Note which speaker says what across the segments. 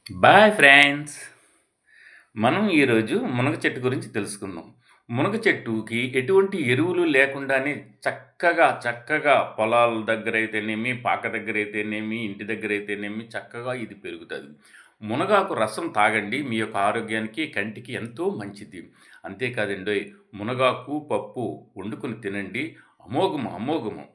Speaker 1: Bye friends. మనం ఈరోజు మునగ చెట్టు గురించి తెలుసుకుందాం. మునగ చెట్టుకి ఎటువంటి ఎరువులు లేకుండానే చక్కగా పొలాల దగ్గరైతేనేమి, పాక దగ్గరైతేనేమి, ఇంటి దగ్గరైతేనేమి చక్కగా ఇది పెరుగుతది. మునగాకు రసం తాగండి. మీ యొక్క ఆరోగ్యానికి, కంటికి ఎంతో మంచిది. అంతే కాదండోయ్! మునగాకు పప్పు వండుకొని తినండి. అమోఘము.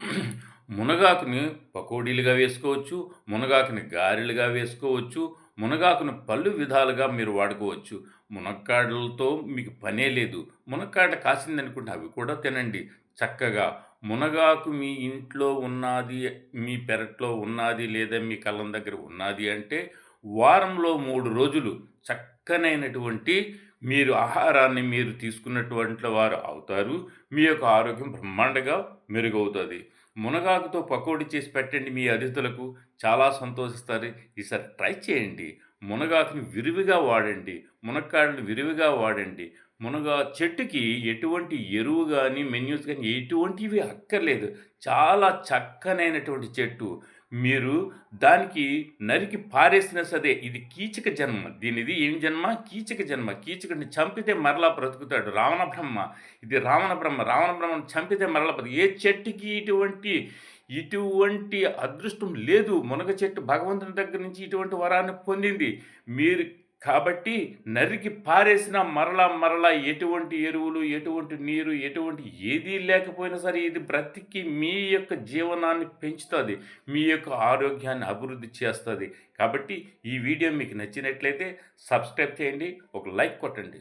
Speaker 1: మునగాకుని పకోడీలుగా వేసుకోవచ్చు. మునగాకుని గారెలుగా వేసుకోవచ్చు. మునగాకును పలు విధాలుగా మీరు వాడుకోవచ్చు. మునక్కాడలతో మీకు పనే లేదు. మునక్కాడ కాసిందనుకోండి అవి కూడా తినండి చక్కగా. మునగాకు మీ ఇంట్లో ఉన్నాది, మీ పెరట్లో ఉన్నాది లేదా మీ కళ్ళం దగ్గర ఉన్నాది అంటే వారంలో 3 రోజులు చక్కనైనటువంటి మీరు ఆహారాన్ని మీరు తీసుకున్నటువంటి వారు అవుతారు. మీ యొక్క ఆరోగ్యం బ్రహ్మాండంగా మెరుగవుతది. మునగాకుతో పకోడీ చేసి పెట్టండి మీ అతిథులకు. చాలా సంతోషిస్తారు. ఈసారి ట్రై చేయండి. మునగాకుని విరివిగా వాడండి. మునక్కాడలు విరివిగా వాడండి. మునగా చెట్టుకి ఎటువంటి ఎరువు గాని, మెన్యూస్ గాని ఎటువంటివి అక్కర్లేదు. చాలా చక్కనైనటువంటి చెట్టు. మీరు దానికి నరికి పారేసినా సరే ఇది కీచక జన్మ. దీనిది ఏం జన్మ? కీచక జన్మ. కీచకుడిని చంపితే మరలా బ్రతుకుతాడు. రావణ బ్రహ్మ. ఇది రావణ బ్రహ్మ. రావణ బ్రహ్మను చంపితే మరలా ఏ చెట్టుకి ఇటువంటి అదృష్టం లేదు. మునగ చెట్టు భగవంతుని దగ్గర నుంచి ఇటువంటి వరాన్ని పొందింది. మీరు కాబట్టి నరికి పారేసిన మరలా ఎటువంటి ఎరువులు, ఎటువంటి నీరు, ఎటువంటి ఏదీ లేకపోయినా సరే ఇది బ్రతికి మీ యొక్క జీవనాన్ని పెంచుతది. మీ యొక్క ఆరోగ్యాన్ని అభివృద్ధి చేస్తది. కాబట్టి ఈ వీడియో మీకు నచ్చినట్లయితే సబ్స్క్రైబ్ చేయండి. ఒక లైక్ కొట్టండి.